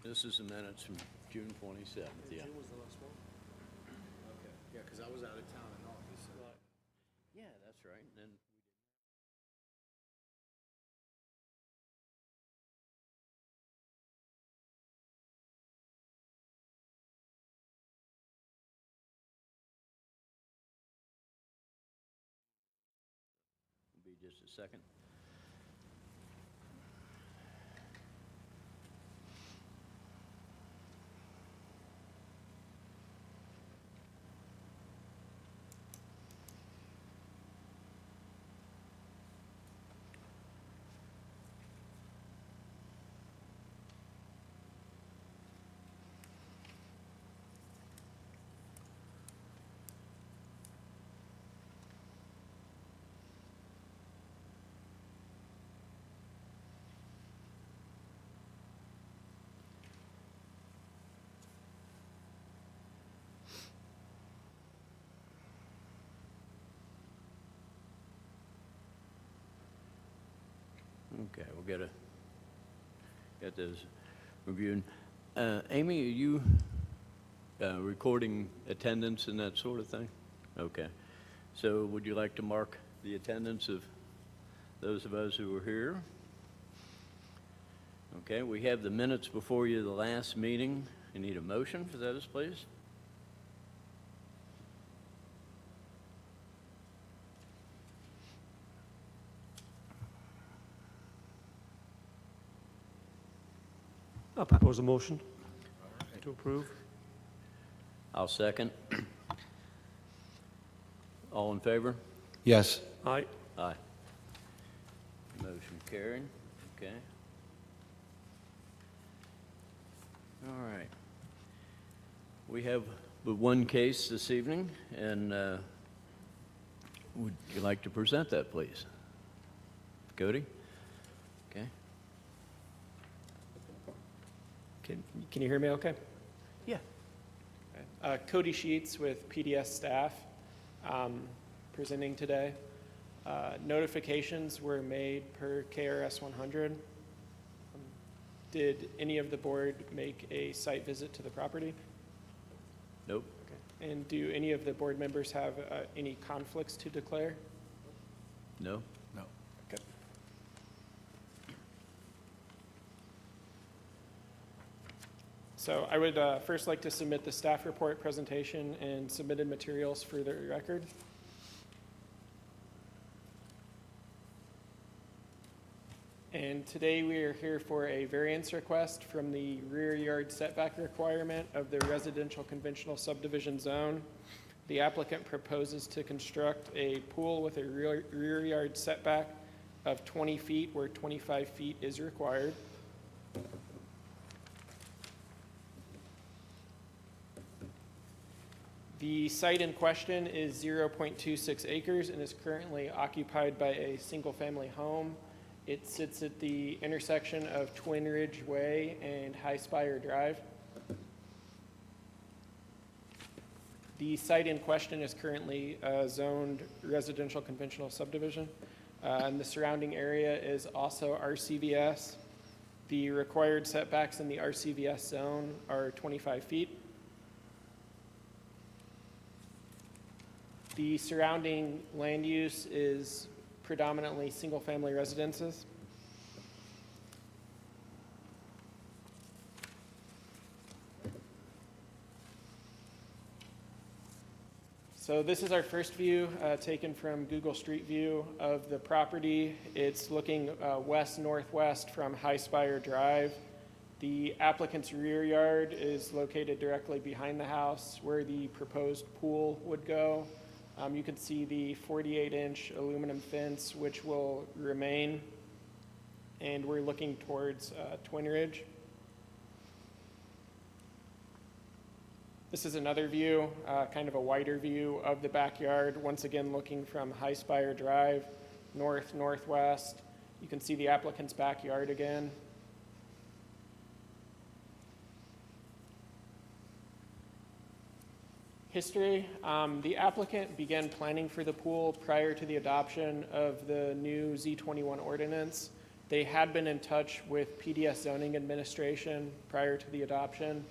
This is the minutes from June 27th, yeah. June was the last one? Okay, yeah, because I was out of town in August. So. Yeah, that's right. And then will be just a second. Okay, we'll get those reviewed. Amy, are you recording attendance and that sort of thing? Okay. So would you like to mark the attendance of those of us who were here? Okay, we have the minutes before you, the last meeting. You need a motion for those, please? I'll propose a motion to approve. I'll second. All in favor? Yes. Aye. Aye. Motion carried. Okay. All right. We have but one case this evening, and would you like to present that, please? Cody? Okay. Can you hear me okay? Yeah. Cody Sheets with PDS staff presenting today. Notifications were made per KRS 100. Did any of the board make a site visit to the property? Nope. Okay. And do any of the board members have any conflicts to declare? No? No. Okay. So I would first like to submit the staff report presentation and submitted materials for the record. And today we are here for a variance request from the rear yard setback requirement of the residential conventional subdivision zone. The applicant proposes to construct a pool with a rear yard setback of 20 feet where 25 feet is required. The site in question is 0.26 acres and is currently occupied by a single-family home. It sits at the intersection of Twin Ridge Way and High Spire Drive. The site in question is currently zoned residential conventional subdivision, and the surrounding area is also RCVS. The required setbacks in the RCVS zone are 25 feet. The surrounding land use is predominantly single-family residences. So this is our first view taken from Google Street View of the property. It's looking west-northwest from High Spire Drive. The applicant's rear yard is located directly behind the house where the proposed pool would go. You can see the 48-inch aluminum fence, which will remain, and we're looking towards Twin Ridge. This is another view, kind of a wider view of the backyard, once again looking from High Spire Drive, north-northwest. You can see the applicant's backyard again. History, the applicant began planning for the pool prior to the adoption of the new Z21 ordinance. They had been in touch with PDS zoning administration prior to the adoption.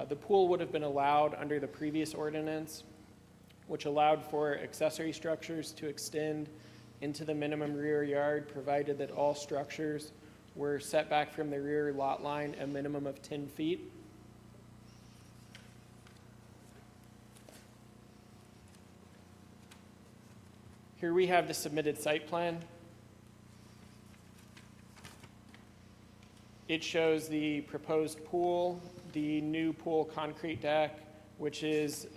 The pool would have been allowed under the previous ordinance, which allowed for accessory structures to extend into the minimum rear yard, provided that all structures were set back from the rear lot line a minimum of 10 feet. Here we have the submitted site plan. It shows the proposed pool, the new pool concrete deck, which is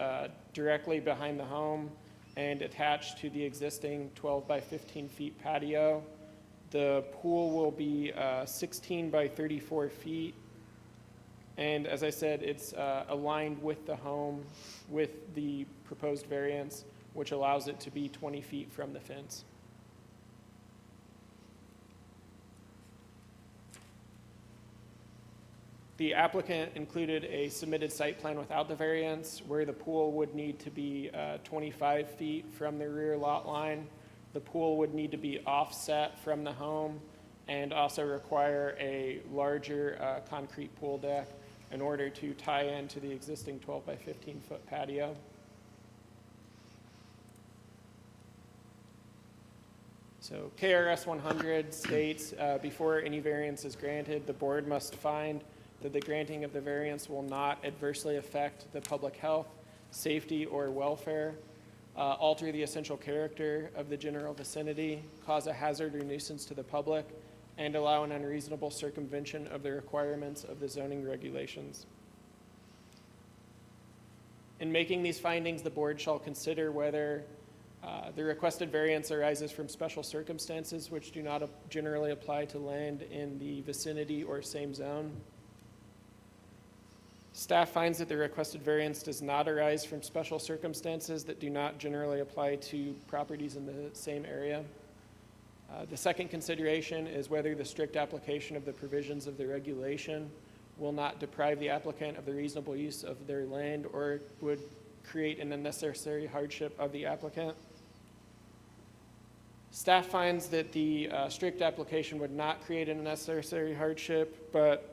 directly behind the home and attached to the existing 12 by 15 feet patio. The pool will be 16 by 34 feet. And as I said, it's aligned with the home with the proposed variance, which allows it to be 20 feet from the fence. The applicant included a submitted site plan without the variance, where the pool would need to be 25 feet from the rear lot line. The pool would need to be offset from the home and also require a larger concrete pool deck in order to tie into the existing 12 by 15 foot patio. So KRS 100 states, before any variance is granted, the board must find that the granting of the variance will not adversely affect the public health, safety, or welfare, alter the essential character of the general vicinity, cause a hazard or nuisance to the public, and allow an unreasonable circumvention of the requirements of the zoning regulations. In making these findings, the board shall consider whether the requested variance arises from special circumstances which do not generally apply to land in the vicinity or same zone. Staff finds that the requested variance does not arise from special circumstances that do not generally apply to properties in the same area. The second consideration is whether the strict application of the provisions of the regulation will not deprive the applicant of the reasonable use of their land or would create an unnecessary hardship of the applicant. Staff finds that the strict application would not create an unnecessary hardship, but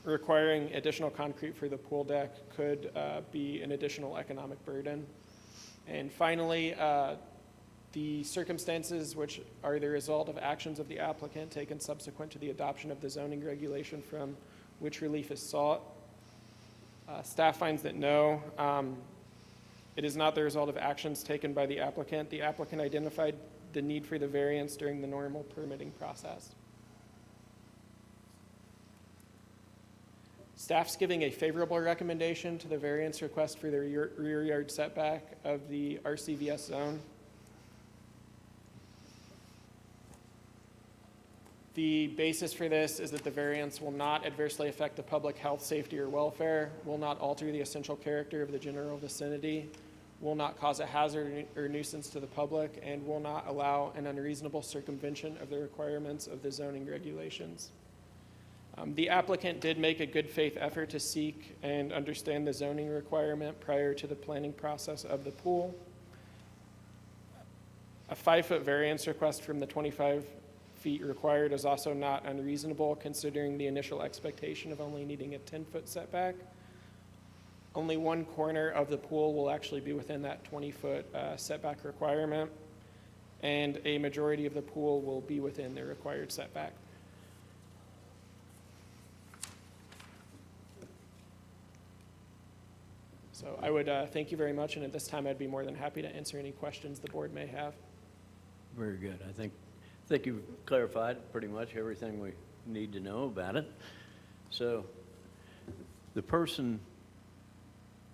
requiring additional concrete for the pool deck could be an additional economic burden. And finally, the circumstances which are the result of actions of the applicant taken subsequent to the adoption of the zoning regulation from which relief is sought. Staff finds that no, it is not the result of actions taken by the applicant. The applicant identified the need for the variance during the normal permitting process. Staff's giving a favorable recommendation to the variance request for the rear yard setback of the RCVS zone. The basis for this is that the variance will not adversely affect the public health, safety, or welfare, will not alter the essential character of the general vicinity, will not cause a hazard or nuisance to the public, and will not allow an unreasonable circumvention of the requirements of the zoning regulations. The applicant did make a good faith effort to seek and understand the zoning requirement prior to the planning process of the pool. A 5-foot variance request from the 25 feet required is also not unreasonable, considering the initial expectation of only needing a 10-foot setback. Only one corner of the pool will actually be within that 20-foot setback requirement, and a majority of the pool will be within the required setback. So I would thank you very much, and at this time I'd be more than happy to answer any questions the board may have. Very good. I think you've clarified pretty much everything we need to know about it. So the person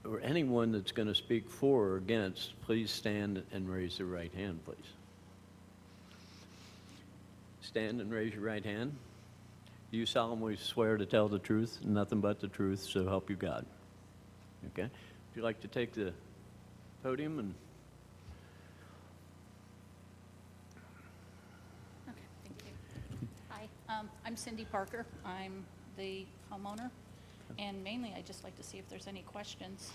or anyone that's going to speak for or against, please stand and raise their right hand, please. Stand and raise your right hand. Do you solemnly swear to tell the truth and nothing but the truth, so help you God? Okay. Would you like to take the podium and... Okay, thank you. Hi, I'm Cindy Parker. I'm the homeowner, and mainly I'd just like to see if there's any questions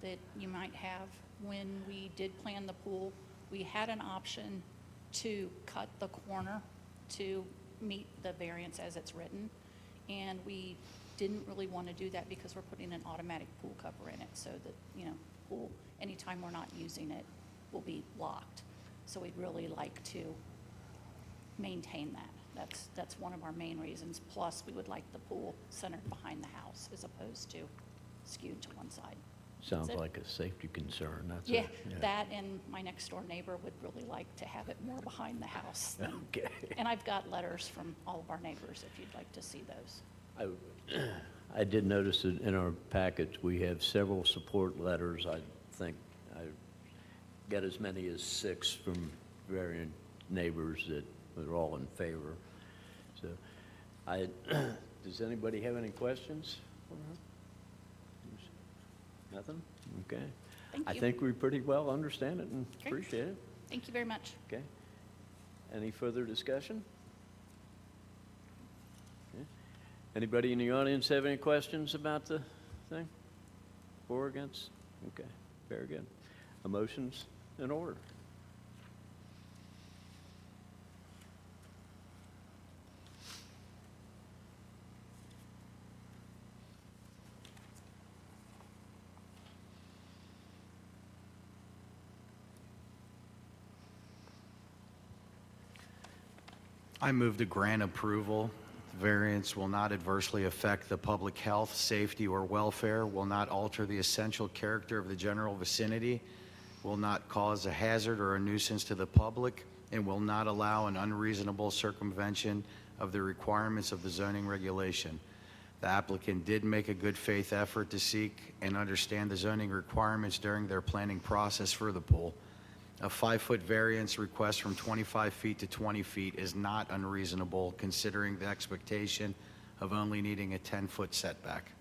that you might have. When we did plan the pool, we had an option to cut the corner to meet the variance as it's written. And we didn't really want to do that because we're putting an automatic pool cover in it so that, you know, pool, anytime we're not using it, will be locked. So we'd really like to maintain that. That's one of our main reasons. Plus, we would like the pool centered behind the house as opposed to skewed to one side. Sounds That's it. like a safety concern, that's Yeah, it. that and my next door neighbor would really like to have it more behind the house. than- Okay. And I've got letters from all of our neighbors if you'd like to see those. I did notice that in our package, we have several support letters. I think I got as many as 6 from varying neighbors that were all in favor. So does anybody have any questions? Nothing? Okay. Thank I you. think we pretty well understand it and Great. appreciate it. Thank you very much. Okay. Any further discussion? Okay. Anybody in the audience have any questions about the thing? For or against? Okay, very good. A motion's in order. I move to grant approval. The variance will not adversely affect the public health, safety, or welfare, will not alter the essential character of the general vicinity, will not cause a hazard or a nuisance to the public, and will not allow an unreasonable circumvention of the requirements of the zoning regulation. The applicant did make a good faith effort to seek and understand the zoning requirements during their planning process for the pool. A 5-foot variance request from 25 feet to 20 feet is not unreasonable considering the expectation of only needing a 10-foot setback.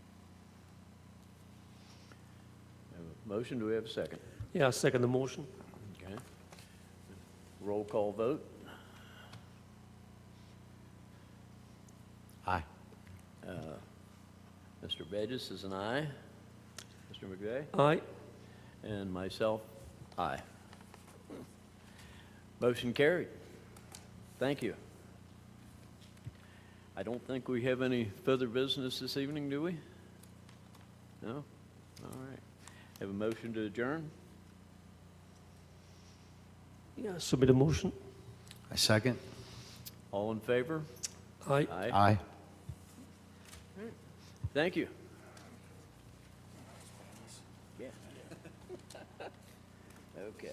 Have a motion, do we have a second? Yeah, I second the motion. Okay. Roll call vote. Aye. Mr. Begis is an aye. Mr. McVeigh? Aye. And myself, aye. Motion carried. Thank you. I don't think we have any further business this evening, do we? No? All right. Have a motion to adjourn? Yeah, submit a motion. I second. All in favor? Aye. Aye. Thank you. Yeah. Okay.